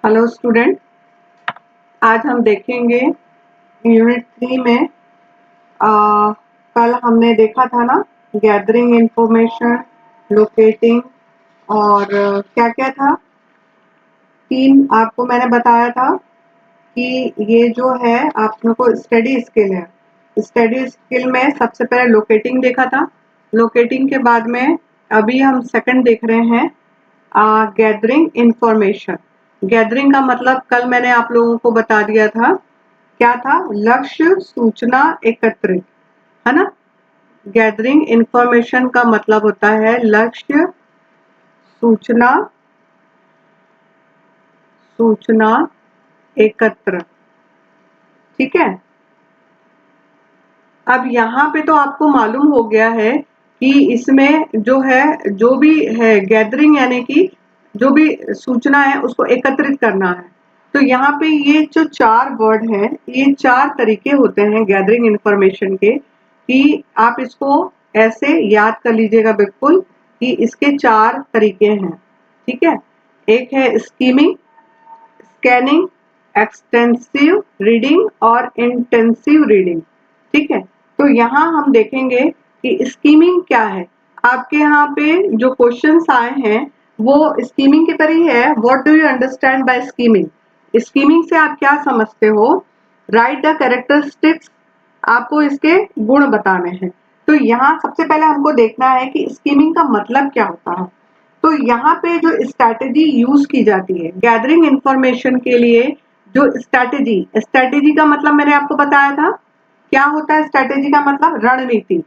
Hello student, आज हम देखेंगे यूनिट 3 में कल हमने देखा था ना गैदरिंग इंफॉर्मेशन, लोकेटिंग और क्या क्या था। 3 आपको मैंने बताया था कि ये जो है आप लोगों को स्टडी स्किल है। स्टडी स्किल में सबसे पहले लोकेटिंग देखा था। लोकेटिंग के बाद में अभी हम सेकंड देख रहे हैं गैदरिंग इंफॉर्मेशन। गैदरिंग का मतलब कल मैंने आप लोगों को बता दिया था, क्या था? लक्ष्य सूचना एकत्रित, है ना। गैदरिंग इंफॉर्मेशन का मतलब होता है लक्ष्य सूचना एकत्र, ठीक है। अब यहाँ पे तो आपको मालूम हो गया है कि इसमें जो है, जो भी है गैदरिंग यानी कि जो भी सूचना है उसको एकत्रित करना है। तो यहाँ पे ये जो 4 वर्ड हैं, ये 4 तरीके होते हैं गैदरिंग इंफॉर्मेशन के, कि आप इसको ऐसे याद कर लीजिएगा बिल्कुल कि इसके 4 तरीके हैं, ठीक है। एक है स्कीमिंग, स्कैनिंग, एक्सटेंसिव रीडिंग और इंटेंसिव रीडिंग, ठीक है। तो यहाँ हम देखेंगे कि स्कीमिंग क्या है। आपके यहाँ पे जो क्वेश्चंस आए हैं वो स्कीमिंग की तरह ही है। What do you understand by skimming? Skimming से आप क्या समझते हो? राइट द कैरेक्टरिस्टिक्स, आपको इसके गुण बताने हैं। तो यहाँ सबसे पहले हमको देखना है कि स्कीमिंग का मतलब क्या होता है। तो यहाँ पे जो स्ट्रैटेजी यूज की जाती है गैदरिंग इंफॉर्मेशन के लिए, जो स्ट्रैटेजी का मतलब मैंने आपको बताया था, क्या होता है स्ट्रैटेजी का मतलब? रणनीति,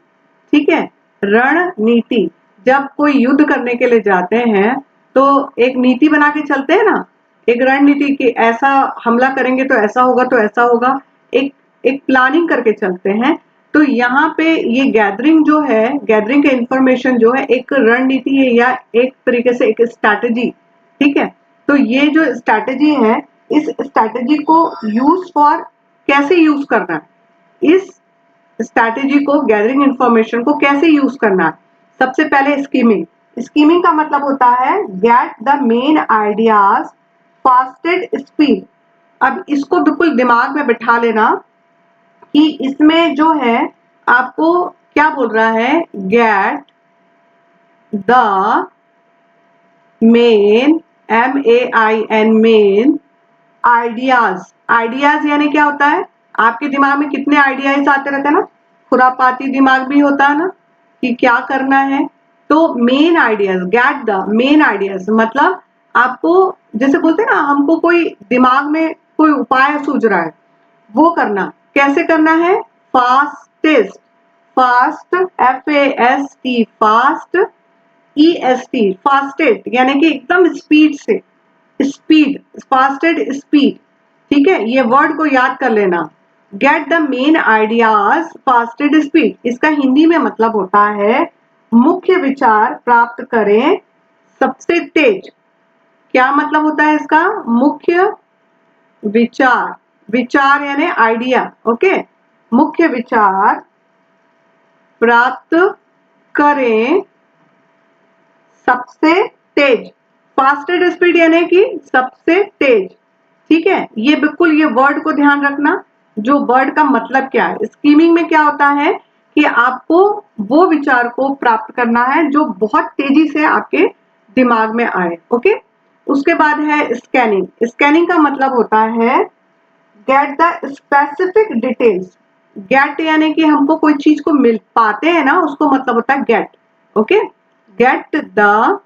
ठीक है। रणनीति, जब कोई युद्ध करने के लिए जाते हैं तो एक नीति बना के चलते हैं ना, एक रणनीति कि ऐसा हमला करेंगे तो ऐसा होगा, तो ऐसा होगा, एक एक प्लानिंग करके चलते हैं। तो यहाँ पे ये गैदरिंग जो है, गैदरिंग का इंफॉर्मेशन जो है एक रणनीति है या एक तरीके से एक स्ट्रैटेजी, ठीक है। तो ये जो स्ट्रैटेजी है, इस स्ट्रैटेजी को यूज फॉर, कैसे यूज करना है, इस स्ट्रैटेजी को गैदरिंग इंफॉर्मेशन को कैसे यूज करना है। सबसे पहले स्कीमिंग। स्कीमिंग का मतलब होता है get the main ideas fastest speed. अब इसको बिल्कुल दिमाग में बिठा लेना कि इसमें जो है आपको क्या बोल रहा है, get the main, MAIN, main ideas. Ideas यानी क्या होता है? आपके दिमाग में कितने आइडियाज आते रहते हैं ना, खुरापाती दिमाग भी होता है ना कि क्या करना है। तो main ideas, gate the main ideas मतलब आपको, जैसे बोलते हैं ना, हमको कोई दिमाग में कोई उपाय सूझ रहा है, वो करना। कैसे करना है? Fastest, fast, FAST, fast, EST, fastest यानी कि एकदम स्पीड से, स्पीड, फास्टेड स्पीड, ठीक है। ये वर्ड को याद कर लेना, get the main ideas fastest speed. इसका हिंदी में मतलब होता है मुख्य विचार प्राप्त करें सबसे तेज। क्या मतलब होता है इसका? मुख्य विचार, विचार यानी आइडिया, ओके। मुख्य विचार प्राप्त करें सबसे तेज, फास्टेड स्पीड यानी कि सबसे तेज, ठीक है। ये बिल्कुल ये वर्ड को ध्यान रखना, जो वर्ड का मतलब क्या है। स्कीमिंग में क्या होता है कि आपको वो विचार को प्राप्त करना है जो बहुत तेजी से आपके दिमाग में आए, ओके। उसके बाद है स्कैनिंग। स्कैनिंग का मतलब होता है get the specific details. Get यानी कि हमको कोई चीज को मिल पाते हैं ना, उसको मतलब होता है get, okay. Get the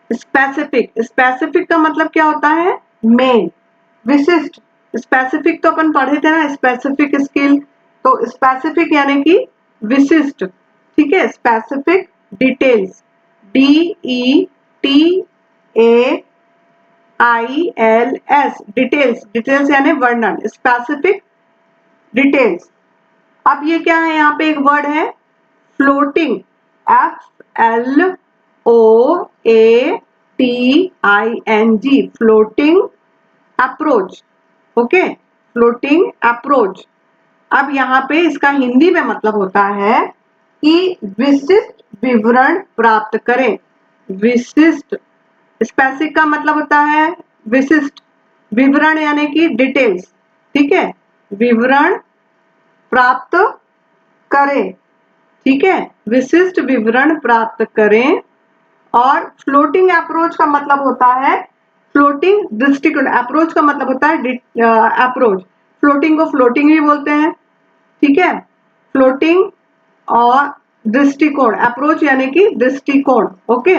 specific. Specific का मतलब क्या होता है? मेन, विशिष्ट। स्पेसिफिक तो अपन पढ़े थे ना, स्पेसिफिक स्किल। तो स्पेसिफिक यानी कि विशिष्ट, ठीक है। Specific details, DETAILS, details, details यानी वर्णन, स्पेसिफिक डिटेल्स। अब ये क्या है? यहाँ पे एक वर्ड है floating, FLOATING, floating approach, okay, floating approach. अब यहाँ पे इसका हिंदी में मतलब होता है कि विशिष्ट विवरण प्राप्त करें। विशिष्ट, स्पेसिफिक का मतलब होता है विशिष्ट, विवरण यानी कि डिटेल्स, ठीक है, विवरण प्राप्त करें, ठीक है, विशिष्ट विवरण प्राप्त करें। और फ्लोटिंग अप्रोच का मतलब होता है, फ्लोटिंग दृष्टिकोण, अप्रोच का मतलब होता है अप्रोच, फ्लोटिंग को फ्लोटिंग भी बोलते हैं, ठीक है, फ्लोटिंग और दृष्टिकोण, अप्रोच यानी कि दृष्टिकोण। ओके,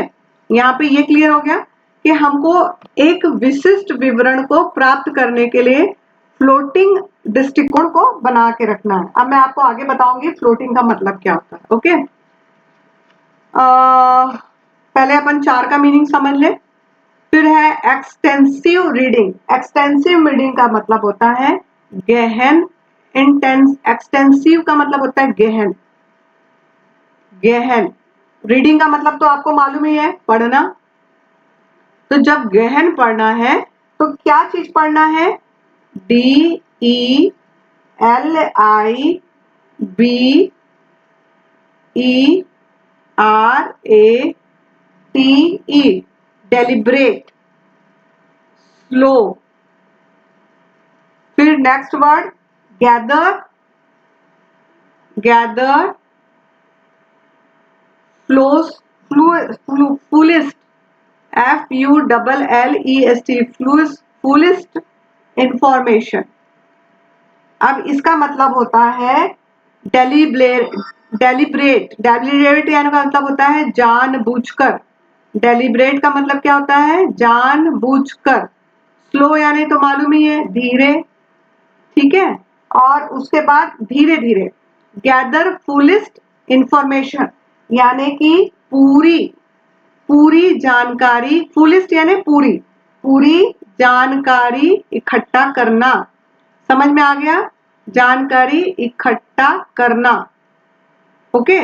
यहाँ पे ये क्लियर हो गया कि हमको एक विशिष्ट विवरण को प्राप्त करने के लिए फ्लोटिंग दृष्टिकोण को बना के रखना है। अब मैं आपको आगे बताऊंगी फ्लोटिंग का मतलब क्या होता है। ओके, पहले अपन 4 का मीनिंग समझ ले। फिर है एक्सटेंसिव रीडिंग। एक्सटेंसिव रीडिंग का मतलब होता है गहन, इंटेंस, एक्सटेंसिव का मतलब होता है गहन, गहन। रीडिंग का मतलब तो आपको मालूम ही है, पढ़ना। तो जब गहन पढ़ना है तो क्या चीज पढ़ना है? DELIBRATE, deliberate, slow. फिर next word gather, gather, fullest, FULLEST, fullest information. अब इसका मतलब होता है डेलिब्रेट, डेलिब्रेट, डेलिब्रेट यानी का मतलब होता है जानबूझकर। डेलिब्रेट का मतलब क्या होता है? जानबूझकर। स्लो यानी तो मालूम ही है, धीरे, ठीक है, और उसके बाद धीरे धीरे। गैदर फुलिस्ट इंफॉर्मेशन यानी कि पूरी, पूरी जानकारी, फुलिस्ट यानी पूरी, पूरी जानकारी इकट्ठा करना। समझ में आ गया? जानकारी इकट्ठा करना। ओके,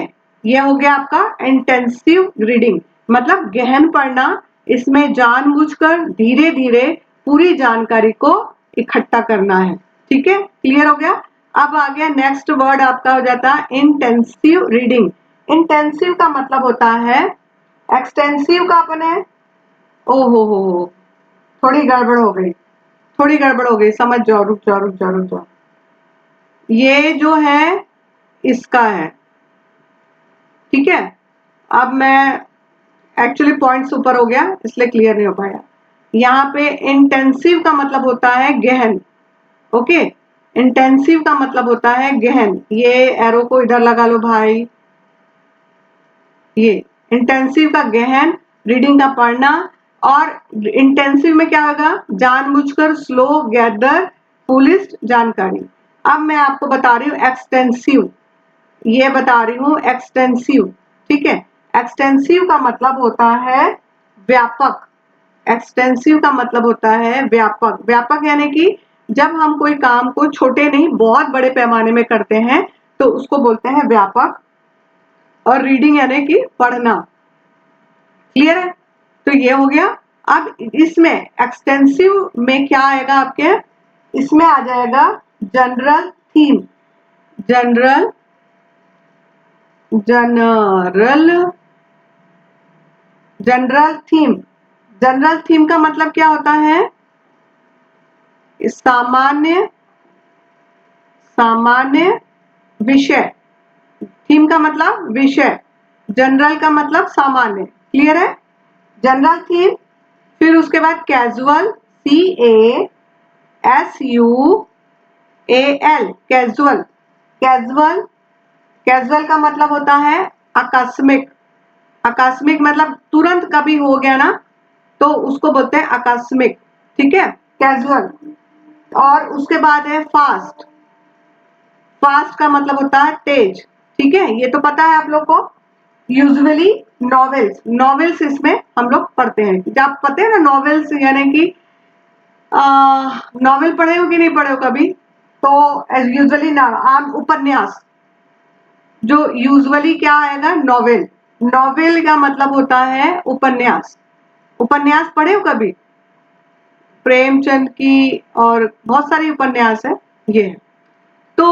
ये हो गया आपका इंटेंसिव रीडिंग, मतलब गहन पढ़ना। इसमें जानबूझकर धीरे धीरे पूरी जानकारी को इकट्ठा करना है। ठीक है, क्लियर हो गया? अब आ गया नेक्स्ट वर्ड आपका हो जाता है इंटेंसिव रीडिंग। इंटेंसिव का मतलब होता है, एक्सटेंसिव का अपने, ओहो हो, थोड़ी गड़बड़ हो गई, थोड़ी गड़बड़ हो गई, समझ जाओ, रुक जाओ रुक जाओ रुक जाओ। ये जो है इसका है, ठीक है। अब मैं एक्चुअली पॉइंट्स ऊपर हो गया इसलिए क्लियर नहीं हो पाया। यहाँ पे इंटेंसिव का मतलब होता है गहन। ओके, इंटेंसिव का मतलब होता है गहन। ये एरो को इधर लगा लो भाई। ये इंटेंसिव का गहन, रीडिंग का पढ़ना। और इंटेंसिव में क्या होगा? जानबूझकर, स्लो, गैदर, फुलिस्ट जानकारी। अब मैं आपको बता रही हूँ एक्सटेंसिव, ये बता रही हूँ एक्सटेंसिव, ठीक है। एक्सटेंसिव का मतलब होता है व्यापक। एक्सटेंसिव का मतलब होता है व्यापक। व्यापक यानी कि जब हम कोई काम को छोटे नहीं बहुत बड़े पैमाने में करते हैं तो उसको बोलते हैं व्यापक। और रीडिंग यानी कि पढ़ना। क्लियर है? तो ये हो गया। अब इसमें एक्सटेंसिव में क्या आएगा आपके? इसमें आ जाएगा general theme, general, general, general theme. General theme का मतलब क्या होता है? सामान्य, सामान्य विषय। थीम का मतलब विषय, जनरल का मतलब सामान्य। क्लियर है? General theme. फिर उसके बाद casual, CASUAL, casual. Casual, casual का मतलब होता है आकस्मिक। आकस्मिक मतलब तुरंत कभी हो गया ना, तो उसको बोलते हैं आकस्मिक, ठीक है, कैजुअल। और उसके बाद है फास्ट। फास्ट का मतलब होता है तेज, ठीक है, ये तो पता है आप लोग को। यूजुअली नॉवेल्स, नॉवेल्स इसमें हम लोग पढ़ते हैं। जब आप पढ़ते हैं ना नॉवेल्स, यानी कि नॉवेल पढ़े हो कि नहीं पढ़े हो कभी? तो यूजुअली ना आम उपन्यास, जो यूजुअली क्या आएगा? नॉवेल। नॉवेल का मतलब होता है उपन्यास। उपन्यास पढ़े हो कभी? प्रेमचंद की और बहुत सारी उपन्यास है ये। तो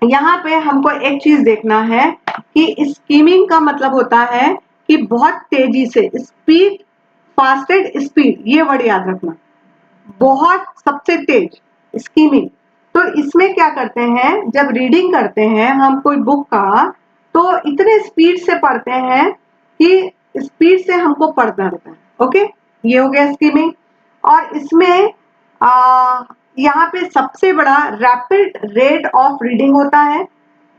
यहाँ पे हमको एक चीज देखना है कि स्कीमिंग का मतलब होता है कि बहुत तेजी से, स्पीड फास्टेस्ट स्पीड, ये वर्ड याद रखना, बहुत सबसे तेज, स्कीमिंग। तो इसमें क्या करते हैं, जब रीडिंग करते हैं हम कोई बुक का, तो इतने स्पीड से पढ़ते हैं कि स्पीड से हमको पढ़ना रहता है। ओके, ये हो गया स्कीमिंग। और इसमें यहाँ पे सबसे बड़ा रैपिड रेट ऑफ रीडिंग होता है,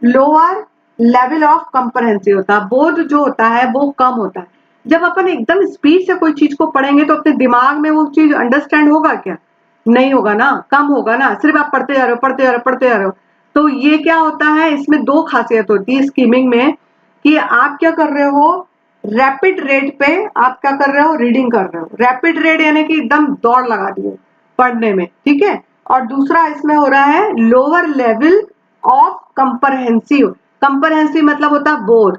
लोअर लेवल ऑफ कंप्रहेंसिव होता है, बोध जो होता है वो कम होता है। जब अपन एकदम स्पीड से कोई चीज को पढ़ेंगे तो अपने दिमाग में वो चीज अंडरस्टैंड होगा क्या? नहीं होगा ना, कम होगा ना, सिर्फ आप पढ़ते जा रहे हो, पढ़ते जा रहे हो, पढ़ते जा रहे हो। तो ये क्या होता है, इसमें दो खासियत होती है स्कीमिंग में, कि आप क्या कर रहे हो, रैपिड रेट पे आप क्या कर रहे हो, रीडिंग कर रहे हो। रैपिड रेट यानी कि एकदम दौड़ लगा दिए पढ़ने में, ठीक है। और दूसरा इसमें हो रहा है lower level of comprehensive. Comprehensive मतलब होता है बोध,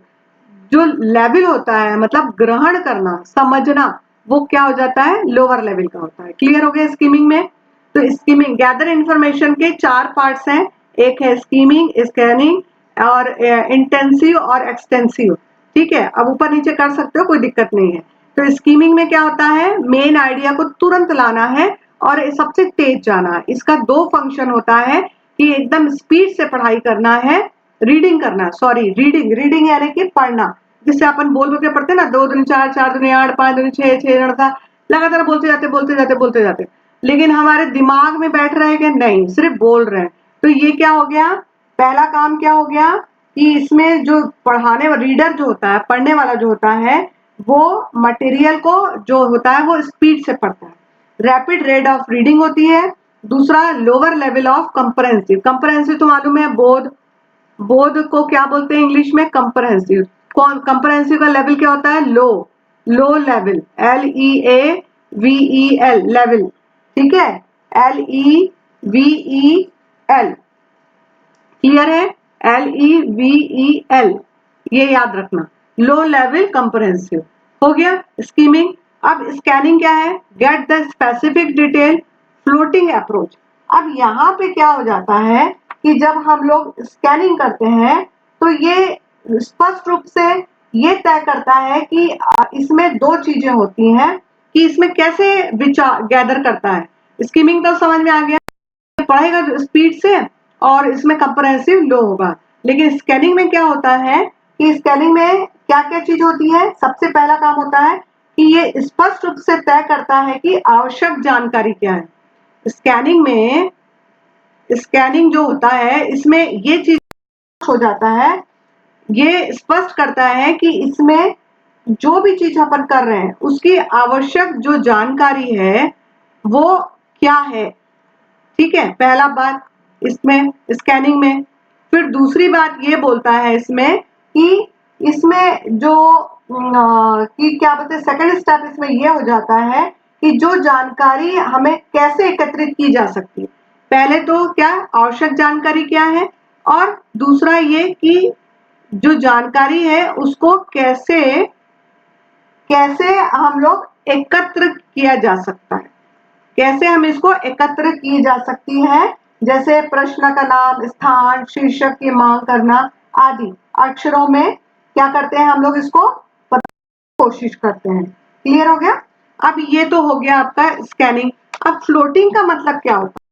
जो लेवल होता है मतलब ग्रहण करना, समझना, वो क्या हो जाता है, लोअर लेवल का होता है। क्लियर हो गया स्कीमिंग में? तो स्कीमिंग गैदर इंफॉर्मेशन के 4 पार्ट्स हैं, एक है स्कीमिंग, स्कैनिंग और इंटेंसिव और एक्सटेंसिव, ठीक है। अब ऊपर नीचे कर सकते हो, कोई दिक्कत नहीं है। तो स्कीमिंग में क्या होता है, मेन आइडिया को तुरंत लाना है और सबसे तेज जाना है। इसका 2 फंक्शन होता है कि एकदम स्पीड से पढ़ाई करना है, रीडिंग करना, सॉरी रीडिंग, रीडिंग यानी कि पढ़ना, जिससे अपन बोल बोल के पढ़ते हैं ना, 2 दूनी 4, 4 दूनी 8, 5 दूनी 6, 6 दूनी 8, लगातार बोलते जाते बोलते जाते बोलते जाते, लेकिन हमारे दिमाग में बैठ रहे हैं कि नहीं, सिर्फ बोल रहे हैं। तो ये क्या हो गया, पहला काम क्या हो गया कि इसमें जो पढ़ाने रीडर जो होता है, पढ़ने वाला जो होता है, वो मटेरियल को जो होता है वो स्पीड से पढ़ता है, रैपिड रेट ऑफ रीडिंग होती है। दूसरा lower level of comprehensive. Comprehensive तो मालूम है, बोध, बोध को क्या बोलते हैं इंग्लिश में, कंप्रहेंसिव। कौन कंप्रहेंसिव का लेवल क्या होता है, लो, लो लेवल, LEAVEL लेवल, ठीक है, LEVEL, क्लियर है, LEVEL, ये याद रखना, लो लेवल कंप्रहेंसिव। हो गया स्कीमिंग। अब स्कैनिंग क्या है, get the specific detail, floating approach. अब यहाँ पे क्या हो जाता है कि जब हम लोग स्कैनिंग करते हैं तो ये स्पष्ट रूप से ये तय करता है कि इसमें 2 चीजें होती हैं कि इसमें कैसे विचार गैदर करता है। स्कीमिंग तो समझ में आ गया, पढ़ेगा स्पीड से और इसमें कंप्रहेंसिव लो होगा। लेकिन स्कैनिंग में क्या होता है कि स्कैनिंग में क्या क्या चीज होती है, सबसे पहला काम होता है कि ये स्पष्ट रूप से तय करता है कि आवश्यक जानकारी क्या है। स्कैनिंग में, स्कैनिंग जो होता है इसमें ये चीज हो जाता है, ये स्पष्ट करता है कि इसमें जो भी चीज अपन कर रहे हैं उसकी आवश्यक जो जानकारी है वो क्या है, ठीक है, पहला बात इसमें स्कैनिंग में। फिर दूसरी बात ये बोलता है इसमें कि इसमें जो कि क्या बोलते हैं, सेकंड स्टेप इसमें ये हो जाता है कि जो जानकारी हमें कैसे एकत्रित की जा सकती है। पहले तो क्या आवश्यक जानकारी क्या है, और दूसरा ये कि जो जानकारी है उसको कैसे कैसे हम लोग एकत्र किया जा सकता है, कैसे हम इसको एकत्र की जा सकती है, जैसे प्रश्न का नाम, स्थान, शीर्षक की मांग करना आदि अक्षरों में क्या करते हैं हम लोग इसको कोशिश करते हैं। क्लियर हो गया? अब ये तो हो गया आपका स्कैनिंग। अब फ्लोटिंग का मतलब क्या होता है?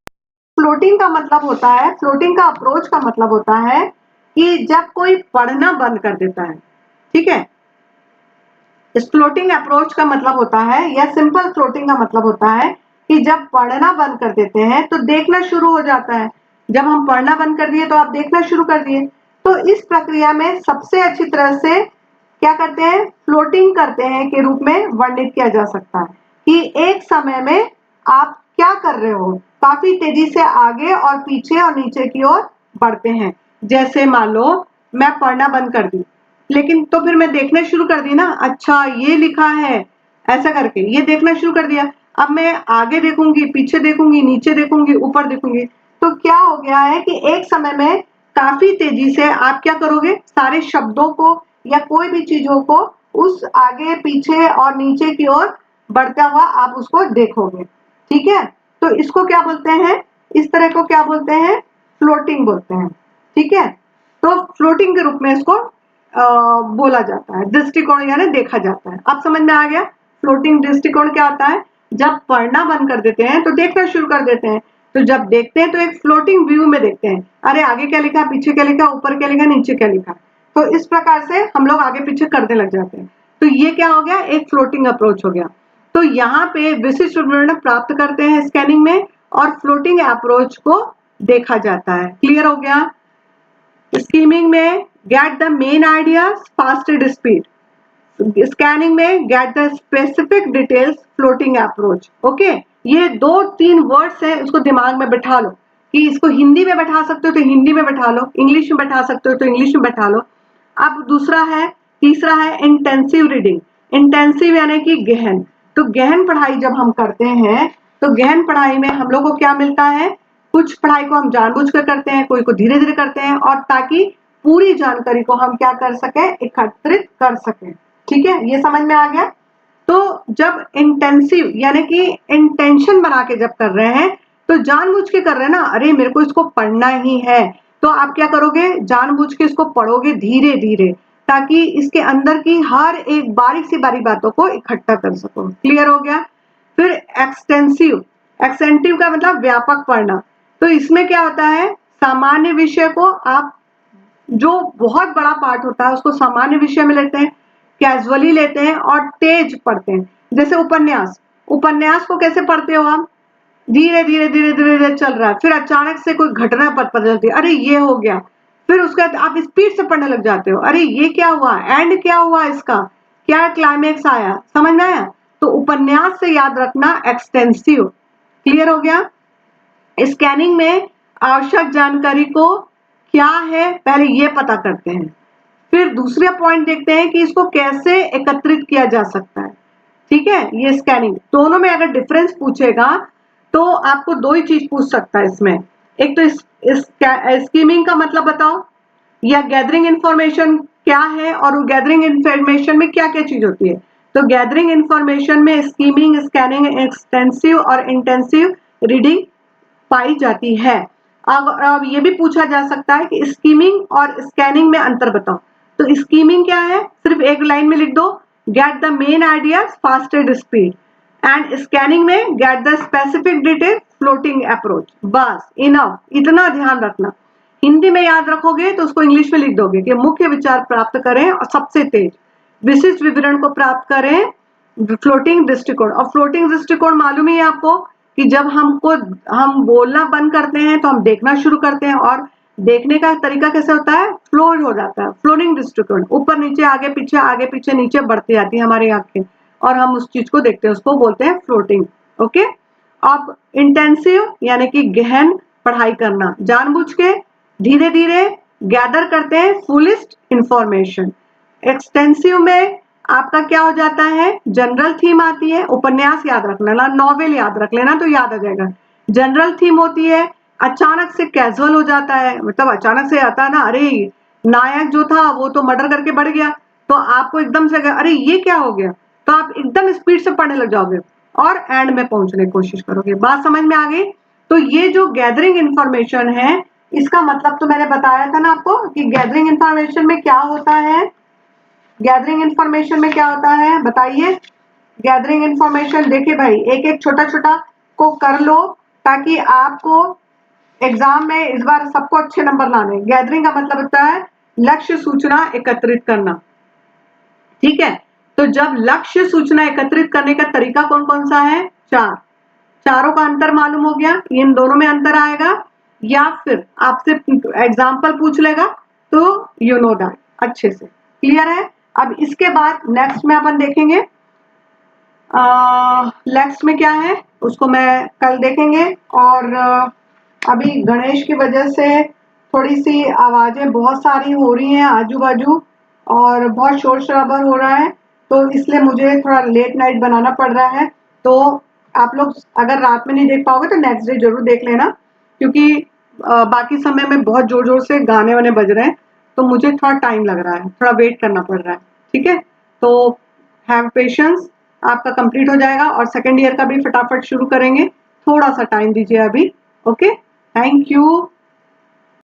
फ्लोटिंग का मतलब होता है, फ्लोटिंग का अप्रोच का मतलब होता है कि जब कोई पढ़ना बंद कर देता है, ठीक है, इस फ्लोटिंग अप्रोच का मतलब होता है, या सिंपल फ्लोटिंग का मतलब होता है कि जब पढ़ना बंद कर देते हैं तो देखना शुरू हो जाता है। जब हम पढ़ना बंद कर दिए तो आप देखना शुरू कर दिए। तो इस प्रक्रिया में सबसे अच्छी तरह से क्या करते हैं, फ्लोटिंग करते हैं के रूप में वर्णित किया जा सकता है कि एक समय में आप क्या कर रहे हो, काफी तेजी से आगे और पीछे और नीचे की ओर बढ़ते हैं। जैसे मान लो मैं पढ़ना बंद कर दी, लेकिन तो फिर मैं देखना शुरू कर दी ना, अच्छा ये लिखा है, ऐसा करके ये देखना शुरू कर दिया। अब मैं आगे देखूंगी, पीछे देखूंगी, नीचे देखूंगी, ऊपर देखूंगी, तो क्या हो गया है कि एक समय में काफी तेजी से आप क्या करोगे, सारे शब्दों को या कोई भी चीजों को उस आगे पीछे और नीचे की ओर बढ़ता हुआ आप उसको देखोगे, ठीक है। तो इसको क्या बोलते हैं, इस तरह को क्या बोलते हैं, फ्लोटिंग बोलते हैं, ठीक है। तो फ्लोटिंग के रूप में इसको बोला जाता है, दृष्टिकोण यानी देखा जाता है। अब समझ में आ गया फ्लोटिंग दृष्टिकोण क्या होता है, जब पढ़ना बंद कर देते हैं तो देखना शुरू कर देते हैं। तो जब देखते हैं तो एक फ्लोटिंग व्यू में देखते हैं, अरे आगे क्या लिखा, पीछे क्या लिखा, ऊपर क्या लिखा, नीचे क्या लिखा। तो इस प्रकार से हम लोग आगे पीछे करने लग जाते हैं। तो ये क्या हो गया, एक फ्लोटिंग अप्रोच हो गया। तो यहाँ पे विशिष्ट विवरण प्राप्त करते हैं स्कैनिंग में, और फ्लोटिंग अप्रोच को देखा जाता है। क्लियर हो गया। स्कीमिंग में get the main idea fastest speed, scanning में get the specific details floating approach. Okay, ये 2-3 वर्ड्स हैं, उसको दिमाग में बैठा लो कि इसको हिंदी में बैठा सकते हो तो हिंदी में बैठा लो, इंग्लिश में बैठा सकते हो तो इंग्लिश में बैठा लो। अब तीसरा है इंटेंसिव रीडिंग। इंटेंसिव यानी कि गहन। तो गहन पढ़ाई जब हम करते हैं तो गहन पढ़ाई में हम लोग को क्या मिलता है, कुछ पढ़ाई को हम जानबूझ कर करते हैं, कोई को धीरे धीरे करते हैं, और ताकि पूरी जानकारी को हम क्या कर सके, एकत्रित कर सकें। ठीक है, ये समझ में आ गया। तो जब इंटेंसिव यानी कि इंटेंशन बना के जब कर रहे हैं तो जानबूझ के कर रहे हैं ना, अरे मेरे को इसको पढ़ना ही है, तो आप क्या करोगे, जानबूझ के इसको पढ़ोगे धीरे धीरे, ताकि इसके अंदर की हर एक बारीक सी बारीक बातों को इकट्ठा कर सको। क्लियर हो गया। फिर एक्सटेंसिव, एक्सटेंसिव का मतलब व्यापक पढ़ना। तो इसमें क्या होता है, सामान्य विषय को आप, जो बहुत बड़ा पार्ट होता है उसको सामान्य विषय में लेते हैं, कैजुअली लेते हैं और तेज पढ़ते हैं। जैसे उपन्यास, उपन्यास को कैसे पढ़ते हो आप, धीरे धीरे धीरे धीरे धीरे चल रहा है, फिर अचानक से कोई घटना पता चलती है, अरे ये हो गया, फिर उसके बाद आप स्पीड से पढ़ने लग जाते हो, अरे ये क्या हुआ, एंड क्या हुआ, इसका क्या क्लाइमेक्स आया, समझ में आया। तो उपन्यास से याद रखना एक्सटेंसिव। क्लियर हो गया। स्कैनिंग में आवश्यक जानकारी को क्या है पहले ये पता करते हैं, फिर दूसरा पॉइंट देखते हैं कि इसको कैसे एकत्रित किया जा सकता है। ठीक है, ये स्कैनिंग दोनों में अगर डिफरेंस पूछेगा तो आपको दो ही चीज पूछ सकता है इसमें, एक तो स्कीमिंग का मतलब बताओ, या गैदरिंग इंफॉर्मेशन क्या है, और गैदरिंग इंफॉर्मेशन में क्या क्या चीज होती है। तो गैदरिंग इंफॉर्मेशन में स्कीमिंग, स्कैनिंग, एक्सटेंसिव और इंटेंसिव रीडिंग पाई जाती है। अब ये भी पूछा जा सकता है कि स्कीमिंग और स्कैनिंग में अंतर बताओ। तो स्कीमिंग क्या है, सिर्फ एक लाइन में लिख दो, get the main idea fastest speed, and scanning में get the specific detail floating approach. बस इनफ, इतना ध्यान रखना। हिंदी में याद रखोगे तो उसको इंग्लिश में लिख दोगे कि मुख्य विचार प्राप्त करें और सबसे तेज, विशिष्ट विवरण को प्राप्त करें, फ्लोटिंग दृष्टिकोण। और फ्लोटिंग दृष्टिकोण मालूम ही है आपको कि जब हम बोलना बंद करते हैं तो हम देखना शुरू करते हैं, और देखने का तरीका कैसे होता है, फ्लो हो जाता है। फ्लोटिंग दृष्टिकोण, ऊपर नीचे आगे पीछे नीचे बढ़ती जाती है हमारी आंखें, और हम उस चीज को देखते हैं, उसको बोलते हैं फ्लोटिंग। ओके। अब इंटेंसिव यानी कि गहन पढ़ाई करना, जानबूझ के धीरे धीरे गैदर करते हैं फुलिस्ट इंफॉर्मेशन। एक्सटेंसिव में आपका क्या हो जाता है, जनरल थीम आती है, उपन्यास याद रख लेना, नॉवेल याद रख लेना तो याद आ जाएगा। जनरल थीम होती है, अचानक से कैजुअल हो जाता है, मतलब अचानक से आता है ना, अरे नायक जो था वो तो मर्डर करके बढ़ गया, तो आपको एकदम से अरे ये क्या हो गया, तो आप एकदम स्पीड से पढ़ने लग जाओगे और एंड में पहुंचने की कोशिश करोगे। बात समझ में आ गई। तो ये जो गैदरिंग इंफॉर्मेशन है, इसका मतलब तो मैंने बताया था ना आपको कि गैदरिंग इंफॉर्मेशन में क्या होता है, गैदरिंग इंफॉर्मेशन में क्या होता है बताइए। गैदरिंग इंफॉर्मेशन देखिए भाई, एक एक छोटा छोटा को कर लो ताकि आपको एग्जाम में इस बार सबको अच्छे नंबर लाने। गैदरिंग का मतलब होता है लक्ष्य सूचना एकत्रित करना। ठीक है, तो जब लक्ष्य सूचना एकत्रित करने का तरीका कौन कौन सा है, चारों का अंतर मालूम हो गया, इन दोनों में अंतर आएगा, या फिर आपसे एग्जाम्पल पूछ लेगा तो यू नो दैट अच्छे से। क्लियर है। अब इसके बाद नेक्स्ट में अपन देखेंगे, नेक्स्ट में क्या है उसको मैं कल देखेंगे। और अभी गणेश की वजह से थोड़ी सी आवाजें बहुत सारी हो रही हैं आजू बाजू, और बहुत शोर शराबा हो रहा है, तो इसलिए मुझे थोड़ा लेट नाइट बनाना पड़ रहा है। तो आप लोग अगर रात में नहीं देख पाओगे तो नेक्स्ट डे जरूर देख लेना, क्योंकि बाकी समय में बहुत जोर जोर से गाने वाने बज रहे हैं, तो मुझे थोड़ा टाइम लग रहा है, थोड़ा वेट करना पड़ रहा है। ठीक है, तो हैव पेशेंस, आपका कंप्लीट हो जाएगा, और सेकेंड ईयर का भी फटाफट शुरू करेंगे, थोड़ा सा टाइम दीजिए अभी। Okay, thank you.